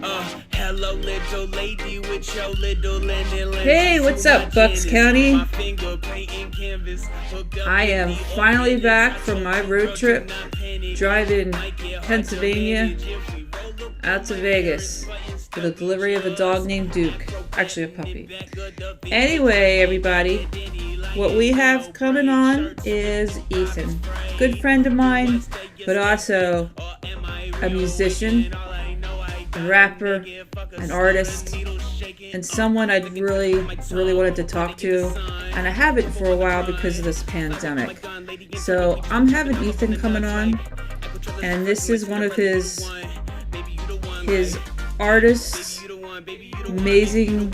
Hello, little lady with your little lenses. Hey, what's up, Bucks County? I am finally back from my road trip, driving Pennsylvania out to Vegas for the delivery of a dog named Duke. Actually, a puppy. Anyway, everybody, what we have coming on is Ethan. Good friend of mine, but also a musician, a rapper, an artist, and someone I'd really wanted to talk to, and I haven't for a while because of this pandemic. So I'm having Ethan coming on, and this is one of his artists' amazing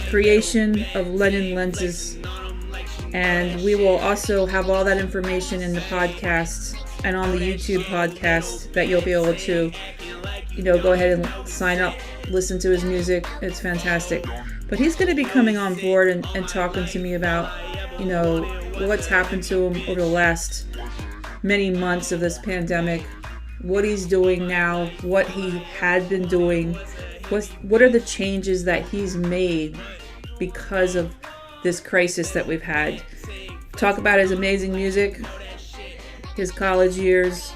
creation of Lennon lenses, and we will also have all that information in the podcast and on the YouTube podcast that you'll be able to go ahead and sign up, listen to his music. It's fantastic. But he's going to be coming on board and talking to me about, what's happened to him over the last many months of this pandemic, what he's doing now, what he had been doing, what are the changes that he's made because of this crisis that we've had. Talk about his amazing music, his college years,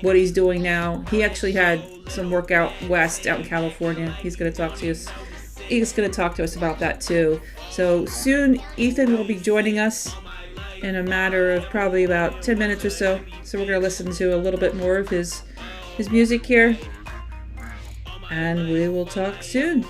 what he's doing now. He actually had some work out west, out in California. He's going to talk to us. He's going to talk to us about that too. So soon, Ethan will be joining us in a matter of probably about 10 minutes or so. So we're going to listen to a little bit more of his music here, and we will talk soon.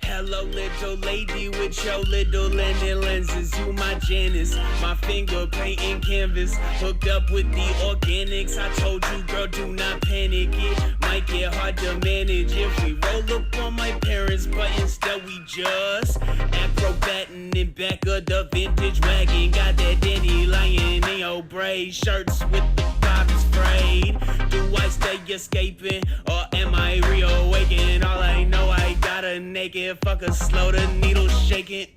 Hello, little lady with your little Lennon lenses. You my Janice, my fingerprint canvas. Hooked up with the organics. I told you, girl, do not panic. It might get hard to manage if we roll up on my parents', but instead we just acrobating in back of the vintage wagon. Got that dandelion in your braid, shirts with the bobby sprayed. Do I stay escaping or am I reawakening? All I know, I got a naked fucker, slow the needle shaking.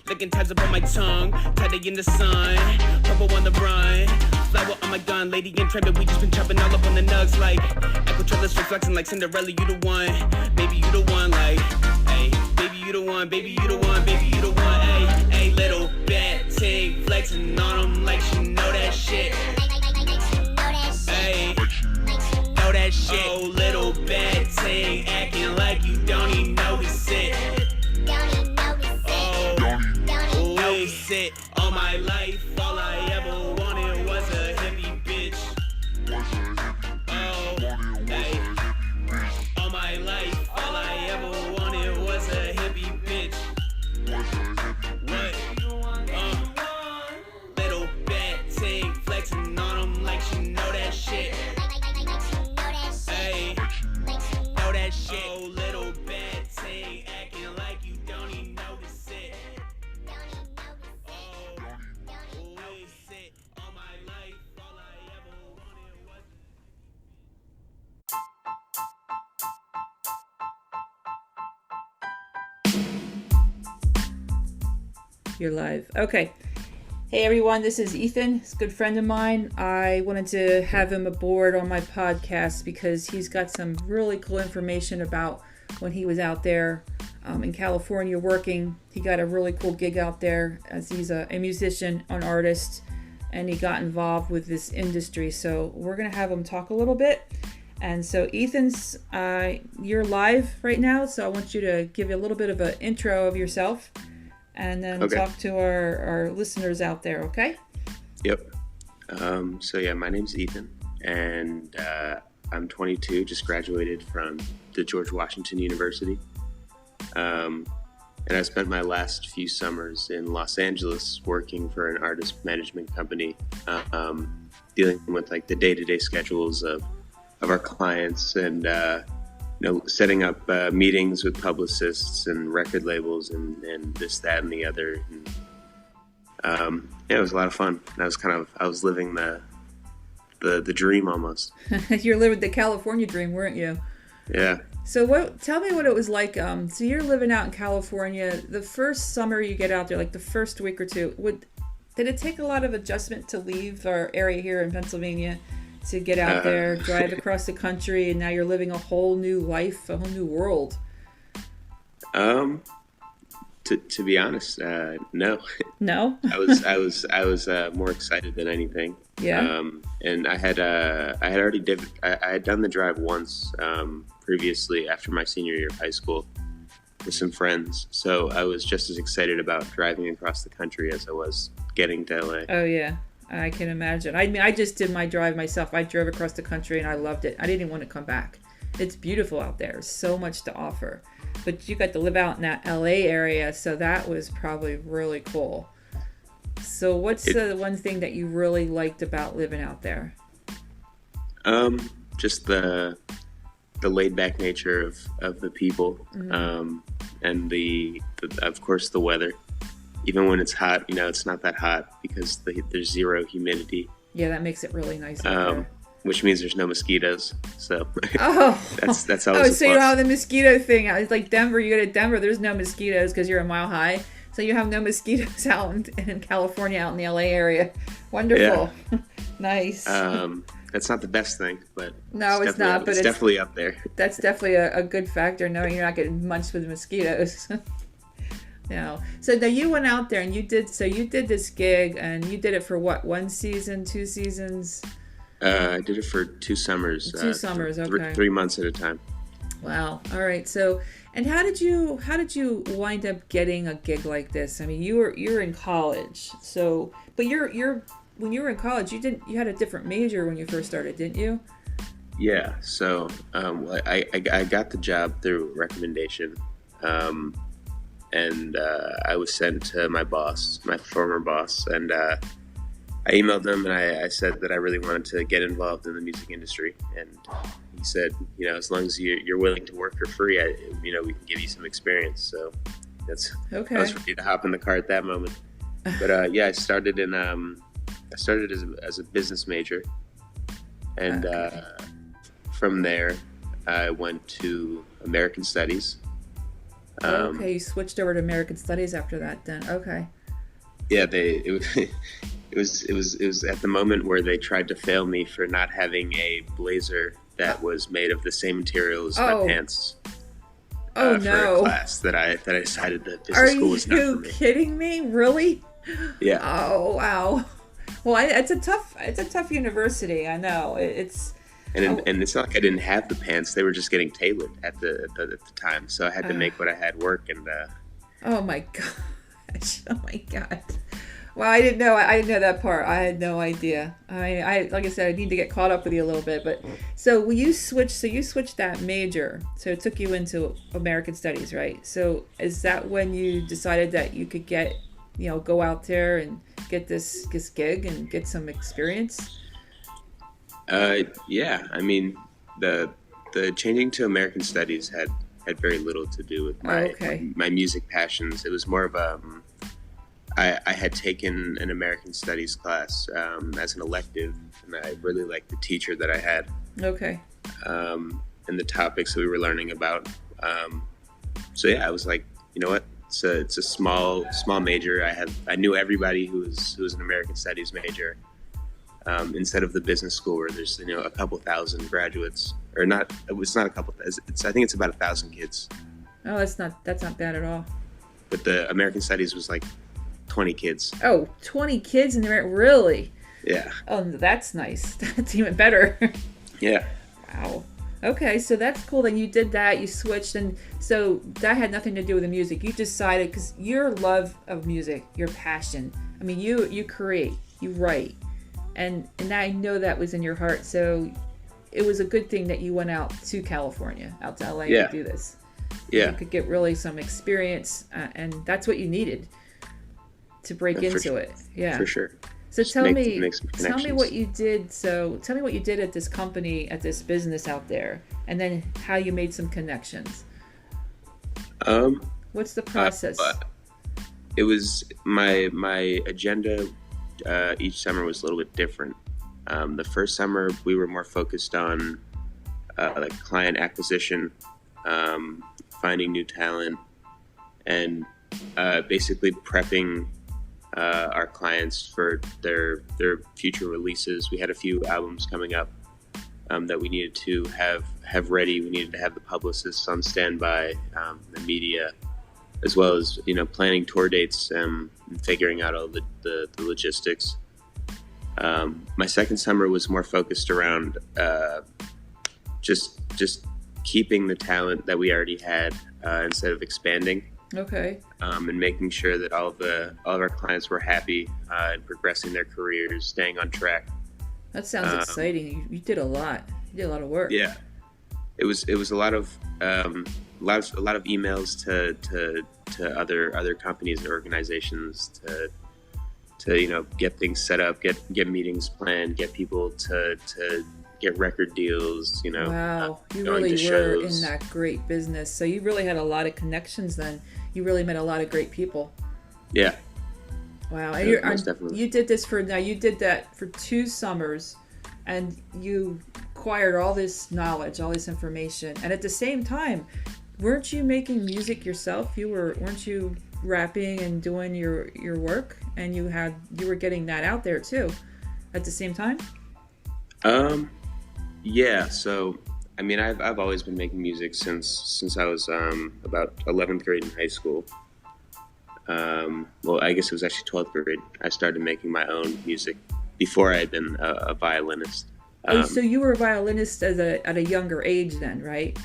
Licking tabs up on my tongue, tighter in the sun. Purple on the run, flower on my gun. Lady in trend, but we just been chopping all up on the nugs like echo trailers flexing like Cinderella. You the one, baby, you the one. Like, hey, baby, you the one, baby, you the one, baby, you the one. Hey, hey, little bad ting flexing on them like she know that shit. Hey, know that shit. Oh, little bad ting acting like you don't even notice it. It. All my life, all I ever wanted was a hippie bitch. Oh, hey. All my life, all I ever wanted was a hippie bitch. What? Little bad ting flexing on them like she know that shit. Hey, know that shit. Oh, little bad ting acting like you don't even notice it. You're live. Okay. Hey everyone, this is Ethan. He's a good friend of mine. I wanted to have him aboard on my podcast because he's got some really cool information about when he was out there in California working. He got a really cool gig out there as he's a musician, an artist, and he got involved with this industry. So we're going to have him talk a little bit. And so Ethan's, you're live right now, so I want you to give you a little bit of an intro of yourself. And then talk to our listeners out there, okay? Yep. My name's Ethan, and I'm 22, just graduated from the George Washington University. And I spent my last few summers in Los Angeles working for an artist management company, dealing with like the day-to-day schedules of our clients and setting up meetings with publicists and record labels and this, that, and the other. Yeah, it was a lot of fun. I was living the dream almost. You're living the California dream, weren't you? Yeah. So tell me what it was like. So you're living out in California. The first summer you get out there, like the first week or two, did it take a lot of adjustment to leave our area here in Pennsylvania to get out there, drive across the country, and now you're living a whole new life, a whole new world? To be honest, no. No? I was more excited than anything. Yeah. And I had done the drive once previously after my senior year of high school with some friends. So I was just as excited about driving across the country as I was getting to LA. Oh yeah, I can imagine. I mean, I just did my drive myself. I drove across the country and I loved it. I didn't want to come back. It's beautiful out there. So much to offer. But you got to live out in that LA area, so that was probably really cool. So what's the one thing that you really liked about living out there? Just the laid back nature of the people, and the of course the weather. Even when it's hot, it's not that hot because there's zero humidity. Yeah, that makes it really nice out there. Which means there's no mosquitoes. So that's always a plus. So you don't have the mosquito thing. It's like Denver. You go to Denver, there's no mosquitoes because you're a mile high. So you have no mosquitoes out in California, out in the LA area. Wonderful. Yeah. Nice. That's not the best thing, but no, it's not. But it's definitely up there. That's definitely a good factor, knowing you're not getting munched with mosquitoes. No. So now you went out there and you did this gig, and you did it for what? 1 season, 2 seasons? I did it for 2 summers. 2 summers, okay. 3 months at a time. Wow. All right. So, and how did you wind up getting a gig like this? I mean, you're in college. So, but you're when you were in college, you had a different major when you first started, didn't you? Yeah. So, I got the job through recommendation. And I was sent to my former boss, and I emailed them and I said that I really wanted to get involved in the music industry. And he said, as long as you're willing to work for free, we can give you some experience. So that's okay. I was ready to hop in the car at that moment. But I started as a business major, and from there I went to American Studies. Okay, you switched over to American Studies after that, then. Okay. Yeah, it was at the moment where they tried to fail me for not having a blazer that was made of the same material as my pants. Oh for no! A class that I decided that business school was not for me. Are you kidding me? Really? Yeah. Oh wow. Well, it's a tough university. I know it's. And it's not like I didn't have the pants; they were just getting tailored at the time. So I had to make what I had work. And oh my gosh! Oh my god! Well, I didn't know that part. I had no idea. I like I said, I need to get caught up with you a little bit. But so you switched that major. So it took you into American Studies, right? So is that when you decided that you could go out there and get this gig and get some experience? Yeah, I mean, the changing to American Studies had very little to do with my music passions. It was more of I had taken an American Studies class as an elective, and I really liked the teacher that I had. Okay. And the topics that we were learning about. So yeah, I was like, you know what? It's a small major. I knew everybody who was an American Studies major. Instead of the business school where there's a couple thousand graduates, or not. It's not a couple. I think it's about 1,000 kids. Oh, that's not bad at all. But the American Studies was like 20 kids. Oh, 20 kids in there, really? Yeah. Oh, that's nice. That's even better. Yeah. Wow. Okay, so that's cool. Then you did that. You switched, and so that had nothing to do with the music. You decided because your love of music, your passion. I mean, you create, you write. And I know that was in your heart, so it was a good thing that you went out to California, out to LA to do this. Yeah. You could get really some experience, and that's what you needed to break into it. Yeah. For sure. So tell me what you did. So tell me what you did at this company, at this business out there, and then how you made some connections. What's the process? it was my agenda each summer was a little bit different. The first summer we were more focused on like client acquisition, finding new talent, and basically prepping our clients for their future releases. We had a few albums coming up that we needed to have ready. We needed to have the publicists on standby, the media, as well as planning tour dates and figuring out all the logistics. My second summer was more focused around just keeping the talent that we already had instead of expanding. Okay. And making sure that all of our clients were happy and progressing their careers, staying on track. That sounds exciting. You did a lot. You did a lot of work. Yeah, it was a lot of emails to other companies and organizations to get things set up, get meetings planned, get people to get record deals. Wow, you really were in that great business. So you really had a lot of connections then. You really met a lot of great people. Yeah. Wow. Yeah, most definitely. You did that for 2 summers, and you acquired all this knowledge, all this information. And at the same time, weren't you making music yourself? Weren't you rapping and doing your work? And you were getting that out there too at the same time? Yeah. So, I mean, I've always been making music since I was about 11th grade in high school. Well, I guess it was actually 12th grade. I started making my own music before I had been a violinist. So you were a violinist at a younger age then, right?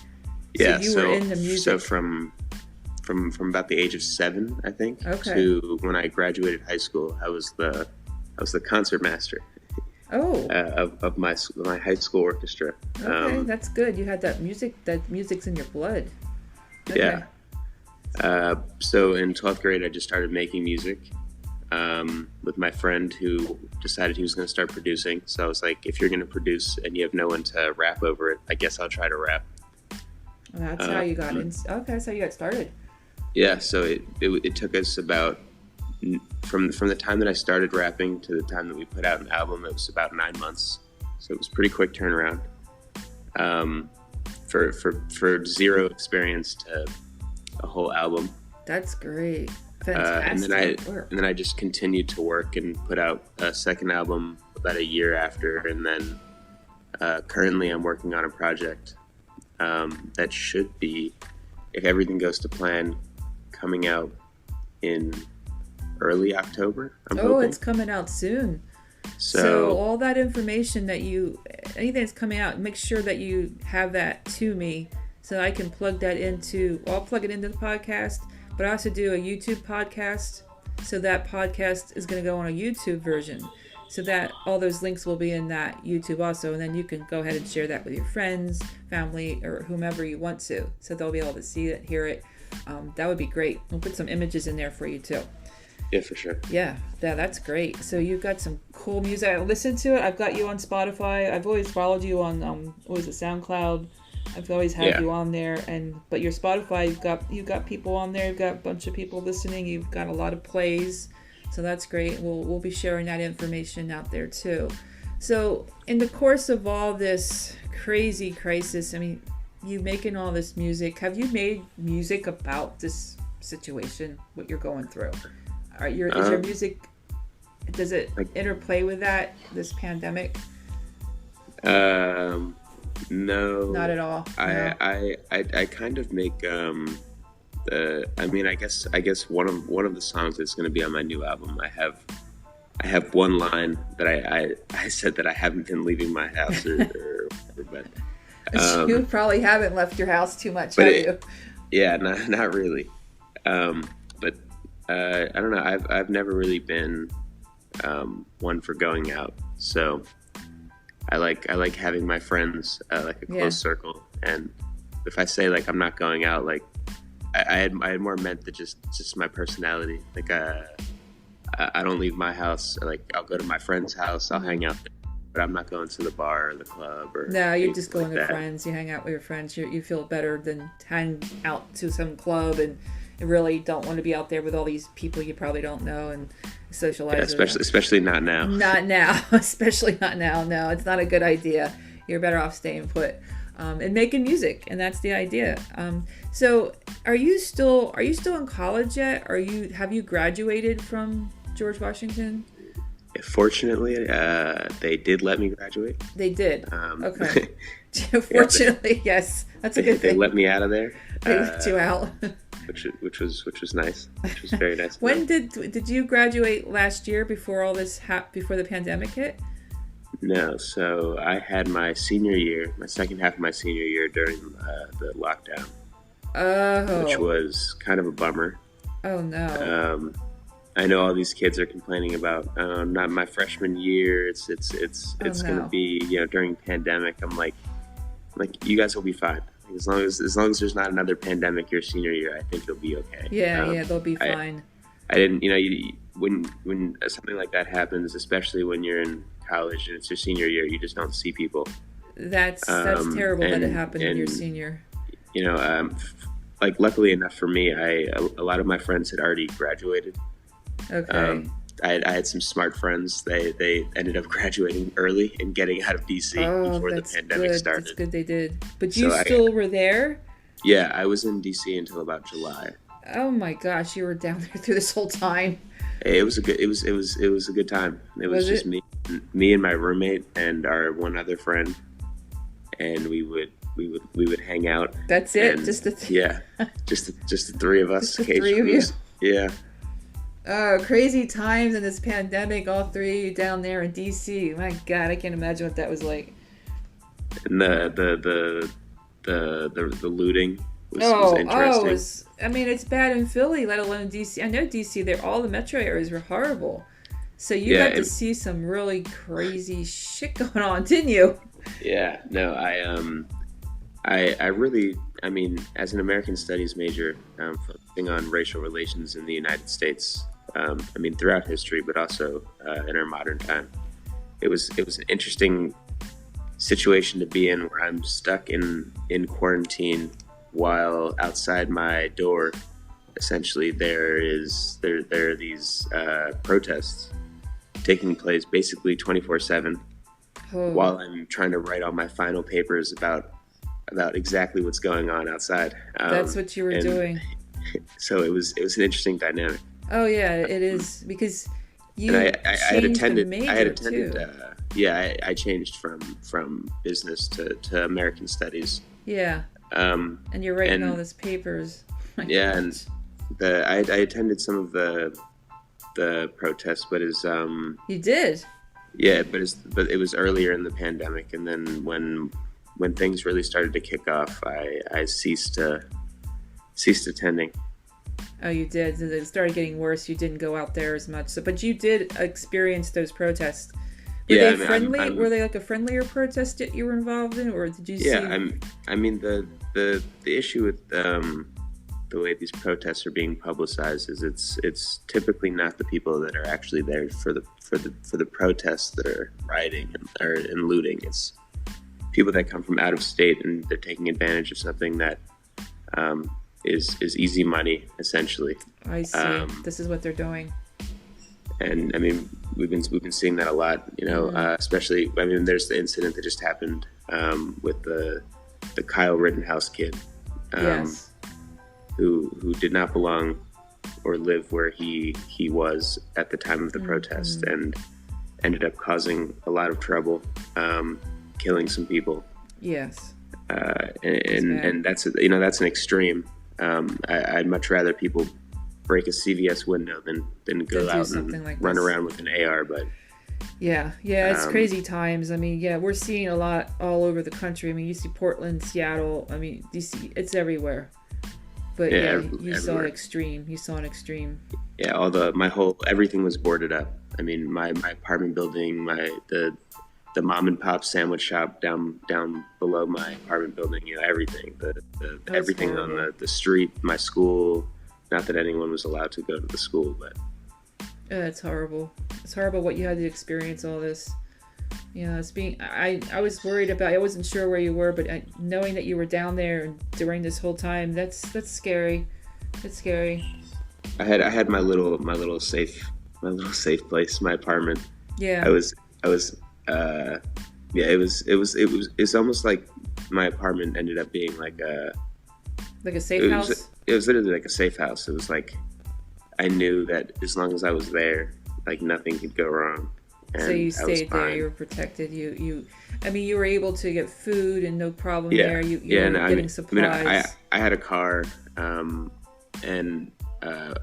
Yeah. So you were in the music. So from about the age of 7, I think, okay, to when I graduated high school, I was the concert master. Oh. Of my high school orchestra. Okay, that's good. You had that music. That music's in your blood. Okay. Yeah. So in 12th grade, I just started making music with my friend who decided he was going to start producing. So I was like, if you're going to produce and you have no one to rap over it, I guess I'll try to rap. And that's how you got in. Okay, that's how you got started. Yeah. So it took us about from the time that I started rapping to the time that we put out an album, it was about 9 months. So it was a pretty quick turnaround. For zero experience to a whole album. That's great. Fantastic. And then I just continued to work and put out a second album about a year after, and then currently I'm working on a project that should be, if everything goes to plan, coming out in early October. I'm hoping. It's coming out soon. So all that information anything that's coming out, make sure that you have that to me so I can plug that I'll plug it into the podcast, but I also do a YouTube podcast. So that podcast is going to go on a YouTube version. So that all those links will be in that YouTube also. And then you can go ahead and share that with your friends, family, or whomever you want to. So they'll be able to see it, hear it. That would be great. We'll put some images in there for you too. Yeah, for sure. Yeah, that's great. So you've got some cool music. I listened to it. I've got you on Spotify. I've always followed you on SoundCloud. I've always had you on there. But your Spotify, you've got people on there. You've got a bunch of people listening. You've got a lot of plays. So that's great. We'll be sharing that information out there too. So in the course of all this crazy crisis, I mean, you making all this music, have you made music about this situation, what you're going through? Is your music, does it interplay with this pandemic? No. Not at all. No. I kind of make I guess one of the songs that's going to be on my new album. I have one line that I said that I haven't been leaving my house but you probably haven't left your house too much, have you? Yeah, not really. But I don't know. I've never really been one for going out. So I like having my friends, like a close circle. And if I say like I'm not going out, like I had more meant that just my personality. Like I don't leave my house. Like I'll go to my friend's house. I'll hang out there. But I'm not going to the bar or the club or. No, you're just going with friends. You hang out with your friends. You feel better than hang out to some club and really don't want to be out there with all these people you probably don't know and socialize with them. Especially not now. Not now. Especially not now. No, it's not a good idea. You're better off staying put and making music, and that's the idea. So are you still in college yet? Have you graduated from George Washington? Fortunately, they did let me graduate. They did. Okay. Fortunately, yes, that's a good thing. They let me out of there. They let you out, which was nice. Which was very nice. When did you graduate last year? Before all this before the pandemic hit? No, so I had my senior year, my second half of my senior year during the lockdown. Oh. Which was kind of a bummer. Oh no. I know all these kids are complaining about not my freshman year. It's going to be during pandemic. I'm like you guys will be fine as long as there's not another pandemic your senior year. I think you'll be okay. Yeah, they'll be fine. I didn't when something like that happens, especially when you're in college and it's your senior year, you just don't see people. That's terrible that it happened in your senior. Luckily enough for me, a lot of my friends had already graduated. Okay. I had some smart friends. They ended up graduating early and getting out of DC before the pandemic started. That's good they did. But you still were there? Yeah, I was in DC until about July. Oh my gosh, you were down there through this whole time. It was a good time. It was just me and my roommate and our one other friend, and we would hang out. That's it. Just the just the three of us. Just the three of you. Yeah. Oh, crazy times in this pandemic. All three of you down there in DC. My God, I can't imagine what that was like. And the looting was interesting. It's bad in Philly, let alone DC. I know DC. All the metro areas were horrible. So you got to see some really crazy shit going on, didn't you? Yeah. No, I really, as an American Studies major, focusing on racial relations in the United States, throughout history, but also in our modern time, it was an interesting situation to be in, where I'm stuck in quarantine while outside my door, essentially there are these protests taking place basically 24/7 while I'm trying to write all my final papers about exactly what's going on outside. That's what you were doing. So it was an interesting dynamic. Oh yeah, it is, because you I had attended. Too. I changed from business to American Studies. Yeah. And you're writing all these papers. And I attended some of the protests, but you did. Yeah, but it was earlier in the pandemic, and then when things really started to kick off, I ceased attending. Oh, you did. It started getting worse. You didn't go out there as much. But you did experience those protests. Were they friendly? Were they like a friendlier protest that you were involved in, or did you see? Yeah, the issue with the way these protests are being publicized is it's typically not the people that are actually there for the protests that are rioting and looting. It's people that come from out of state, and they're taking advantage of something that is easy money, essentially. I see. This is what they're doing. And we've been seeing that a lot, especially. There's the incident that just happened with the Kyle Rittenhouse kid, yes, who did not belong or live where he was at the time of the protest, and ended up causing a lot of trouble, killing some people. Yes. And that's an extreme. I'd much rather people break a CVS window than go out and run around with an AR. But yeah, it's crazy times. We're seeing a lot all over the country. You see Portland, Seattle. DC, it's everywhere. But you saw an extreme. Yeah, everything was boarded up. My apartment building, the mom and pop sandwich shop down below my apartment building, everything, everything horrible. On the street, my school. Not that anyone was allowed to go to the school, but it's horrible. It's horrible what you had to experience all this. I was worried about. I wasn't sure where you were, but knowing that you were down there during this whole time, that's scary. It's scary. I had my little safe place, my apartment. Yeah. I was yeah, it's almost like my apartment ended up being like a safe house. It was literally like a safe house. It was like I knew that as long as I was there, like nothing could go wrong. And so you stayed there. You were protected. You were able to get food and no problem there. You were getting supplies. I had a car and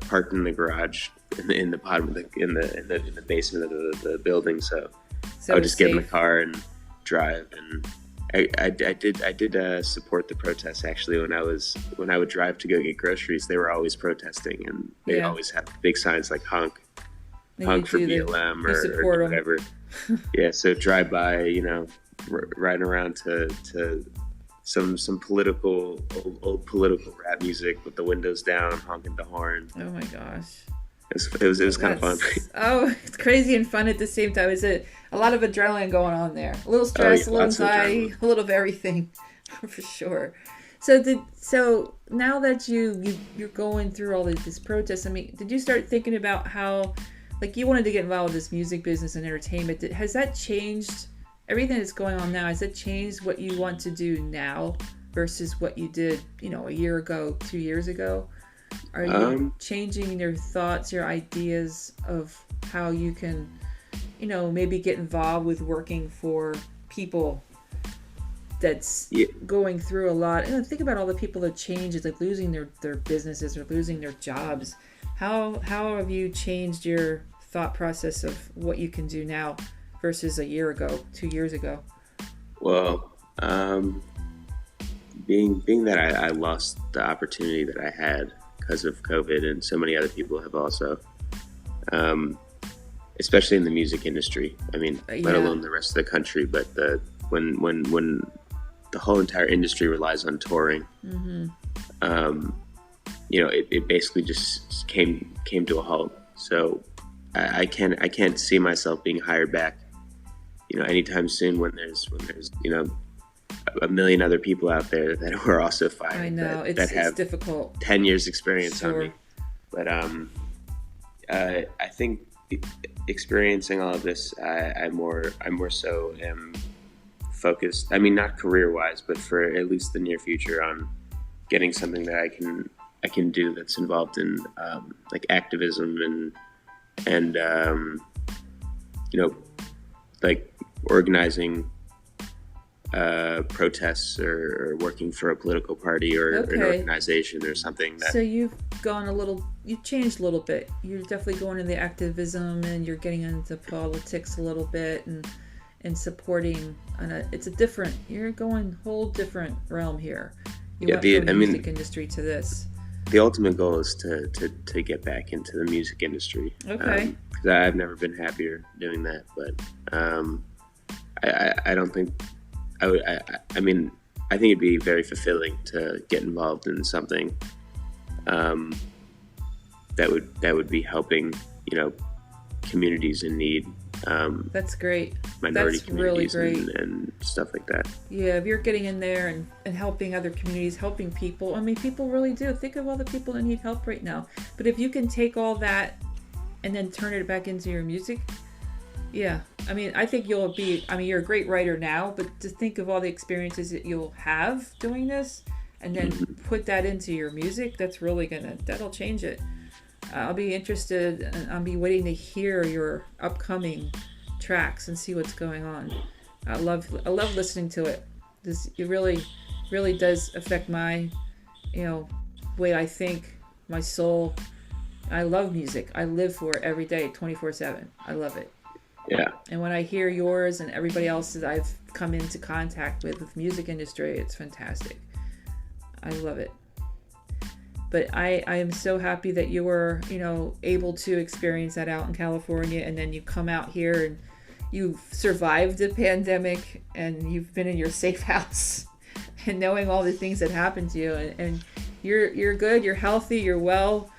parked in the garage in the basement of the building. So I would just get in the car and drive. And I did support the protests actually when I would drive to go get groceries. They were always protesting, and they always had big signs like honk for BLM or whatever. Yeah, so drive by, riding around to some old political rap music with the windows down, honking the horn. Oh my gosh. It was kind of fun. Oh, it's crazy and fun at the same time. Is it a lot of adrenaline going on there? A little stress, a little anxiety, a little of everything, for sure. So now that you're going through all this protests, did you start thinking about how, like, you wanted to get involved with this music business and entertainment? Has that changed everything that's going on now? Has that changed what you want to do now versus what you did, a year ago, 2 years ago? Are you changing your thoughts, your ideas of how you can, maybe get involved with working for people that's going through a lot? And think about all the people that change, it's like losing their businesses or losing their jobs. How have you changed your thought process of what you can do now versus a year ago, 2 years ago? Well, being that I lost the opportunity that I had because of COVID, and so many other people have also, especially in the music industry. Let alone the rest of the country, but when the whole entire industry relies on touring, it basically just came to a halt. So I can't see myself being hired back, anytime soon when there's a million other people out there that are also fired. I know that have it's difficult. 10 years experience on me. But I think experiencing all of this, I more so am focused. Not career wise, but for at least the near future, on getting something that I can do that's involved in like activism and like organizing protests or working for a political party or an organization or something. So you've changed a little bit. You're definitely going into the activism, and you're getting into politics a little bit and supporting. You're going whole different realm here. You went from the music industry to this. The ultimate goal is to get back into the music industry. Okay. Because I've never been happier doing that, but I don't think. I think it'd be very fulfilling to get involved in something that would be helping, communities in need. That's great. Minority That's communities really great. and stuff like that. Yeah, if you're getting in there and helping other communities, helping people. People really do. Think of all the people that need help right now. But if you can take all that and then turn it back into your music, yeah. I think you'll be, you're a great writer now, but to think of all the experiences that you'll have doing this and then put that into your music, that's really that'll change it. I'll be interested, and I'll be waiting to hear your upcoming tracks and see what's going on. I love listening to it. It really, really does affect my, way I think, my soul. I love music. I live for it every day, 24/7. I love it. Yeah. And when I hear yours and everybody else that I've come into contact with music industry, it's fantastic. I love it. But I am so happy that you were, able to experience that out in California, and then you come out here and you've survived the pandemic and you've been in your safe house and knowing all the things that happened to you, and you're good, you're healthy, you're well,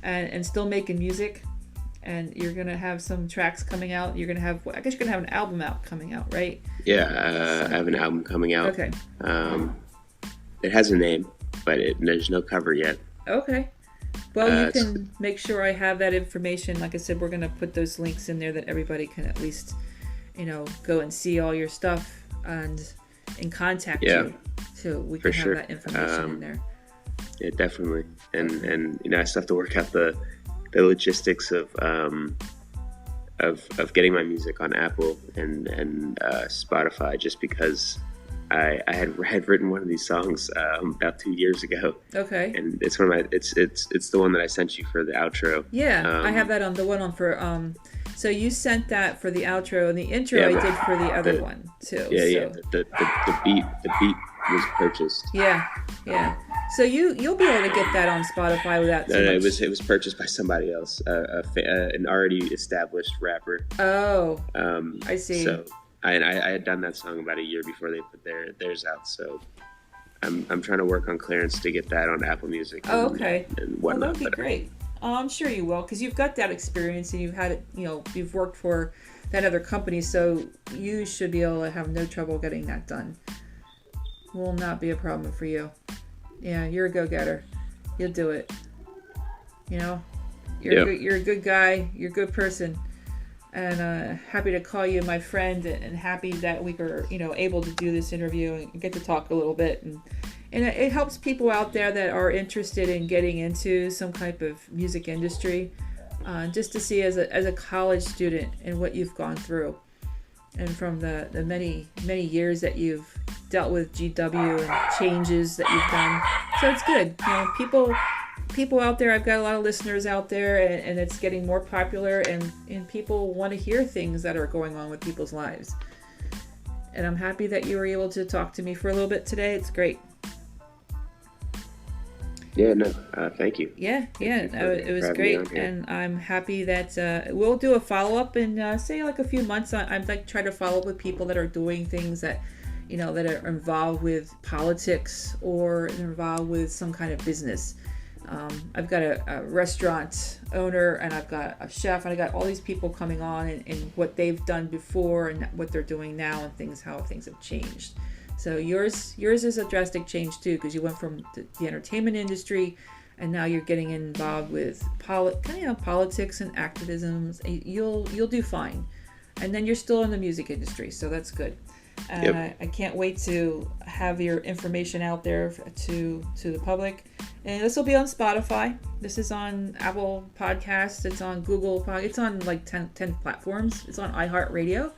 and still making music. And you're going to have some tracks coming out. I guess you're going to have an album coming out, right? Yeah, I have an album coming out. Okay. It has a name, but there's no cover yet. Okay. Well, you can make sure I have that information. Like I said, we're going to put those links in there that everybody can at least, go and see all your stuff and contact you. So we can have that information in there. Yeah, definitely. And I still have to work out the logistics of getting my music on Apple and Spotify, just because I had written one of these songs about 2 years ago. Okay. And it's one of my it's the one that I sent you for the outro. Yeah, I have that on the one on for so you sent that for the outro, and the intro I did for the other one too. Yeah. The beat was purchased. Yeah. So you'll be able to get that on Spotify without too much. It was purchased by somebody else, an already established rapper. Oh. I see. So I had done that song about a year before they put theirs out. So I'm trying to work on clearance to get that on Apple Music. Oh, okay. And well, whatnot. that'd be great. I'm sure you will, because you've got that experience and you've had it. You've worked for that other company, so you should be able to have no trouble getting that done. Will not be a problem for you. Yeah, you're a go-getter. You'll do it. You're a good guy. You're a good person, and happy to call you my friend, and happy that we were able to do this interview and get to talk a little bit, and it helps people out there that are interested in getting into some type of music industry, just to see as a college student and what you've gone through, and from the many years that you've dealt with GW and changes that you've done. So it's good. People out there, I've got a lot of listeners out there, and it's getting more popular, and people want to hear things that are going on with people's lives. And I'm happy that you were able to talk to me for a little bit today. It's great. Yeah, no, thank you. Yeah, it was great, and I'm happy that we'll do a follow-up in say like a few months. I'd like to try to follow up with people that are doing things that that are involved with politics or involved with some kind of business. I've got a restaurant owner, and I've got a chef, and I got all these people coming on and what they've done before and what they're doing now, and how things have changed. So yours is a drastic change too, because you went from the entertainment industry, and now you're getting involved with politics and activism. You'll do fine, and then you're still in the music industry, so that's good. I can't wait to have your information out there to the public. And this will be on Spotify. This is on Apple Podcasts. It's on Google Podcasts. It's on like 10 platforms. It's on iHeart Radio.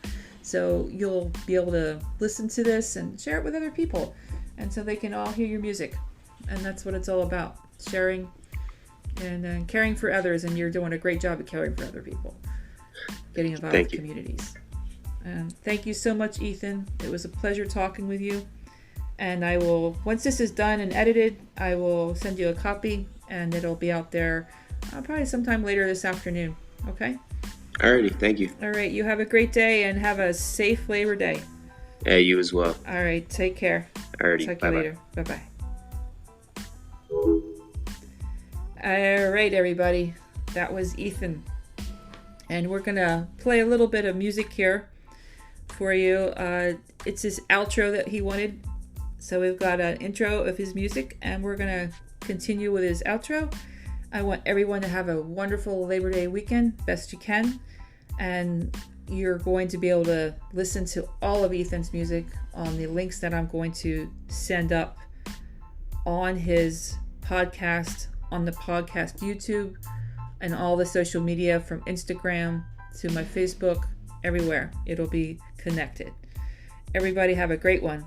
So you'll be able to listen to this and share it with other people. And so they can all hear your music. And that's what it's all about. Sharing and caring for others. And you're doing a great job of caring for other people. Getting involved with communities. Thank you so much, Ethan. It was a pleasure talking with you. And I will, once this is done and edited, I will send you a copy, and it'll be out there probably sometime later this afternoon. Okay? Alrighty, thank you. All right, you have a great day and have a safe Labor Day. Yeah, you as well. All right, take care. Alrighty, talk to you later. Bye-bye. All right, everybody. That was Ethan. And we're going to play a little bit of music here for you. It's his outro that he wanted. So we've got an intro of his music, and we're going to continue with his outro. I want everyone to have a wonderful Labor Day weekend, best you can. And you're going to be able to listen to all of Ethan's music on the links that I'm going to send up on his podcast, on the podcast YouTube, and all the social media from Instagram to my Facebook, everywhere. It'll be connected. Everybody have a great one.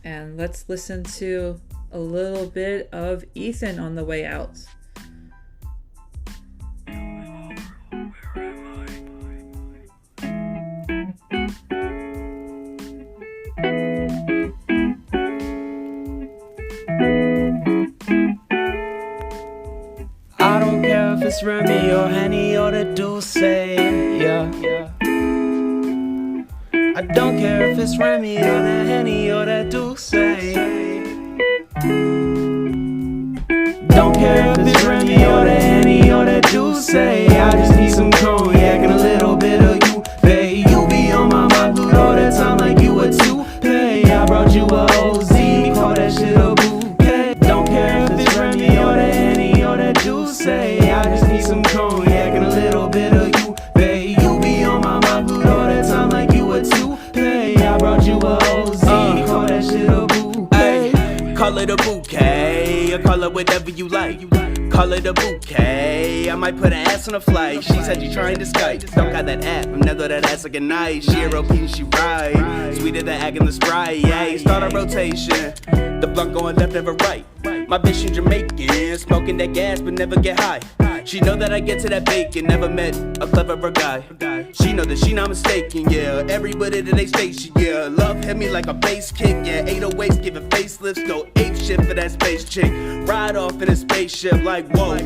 And let's listen to a little bit of Ethan on the way out. I don't care if it's Remy or Henny or the Dulce, yeah. I don't care if it's Remy or the Henny or that Dulce. Don't care if it's Remy or the Henny or that Dulce. I just need some cognac and a little bit of you, babe. You be on my mind all the time like you a toupee. I brought you a OZ, call that shit a bouquet. Don't care if it's Remy or the Henny or that Dulce. it a bouquet, or call it whatever you like. Call it a bouquet, I might put an ass on a flight. She said you trying to Skype, don't got that app, I'm never that ass like a night. She a real piece, she right, sweeter than egg in the Sprite. Yeah, start a rotation, the blunt going left, never right. My bitch she Jamaican, smoking that gas but never get high. She know that I get to that bacon, never met a cleverer guy. She know that she not mistaken, yeah. Everybody that they station, yeah. Love hit me like a bass kick, yeah. 808s giving facelifts, go ape shit for that space chick. Ride off in a spaceship like whoa.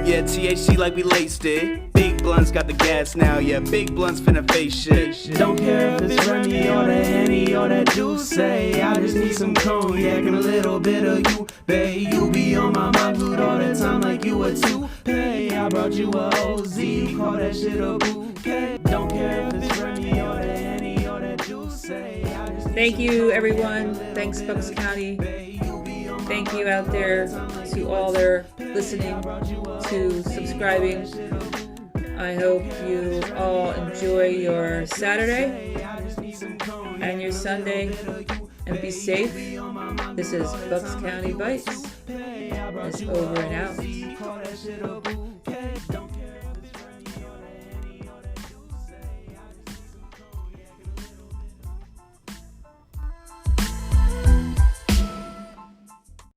Yeah, THC like we laced it. Big blunts got the gas now, yeah. Big blunts finna face shit. Don't care if it's Remy or the Henny or that Juice. I just need some cognac and a little bit of you, babe. You be on my mind good all the time like you a toupee. I brought you a OZ, you call that shit a bouquet. Don't care if it's Remy or the Henny or that Juice. Thank you, everyone. Thanks, Bucks County. Thank you out there to all their listening, to subscribing. I hope you all enjoy your Saturday and your Sunday and be safe. This is Bucks County Bytes. It's over and out.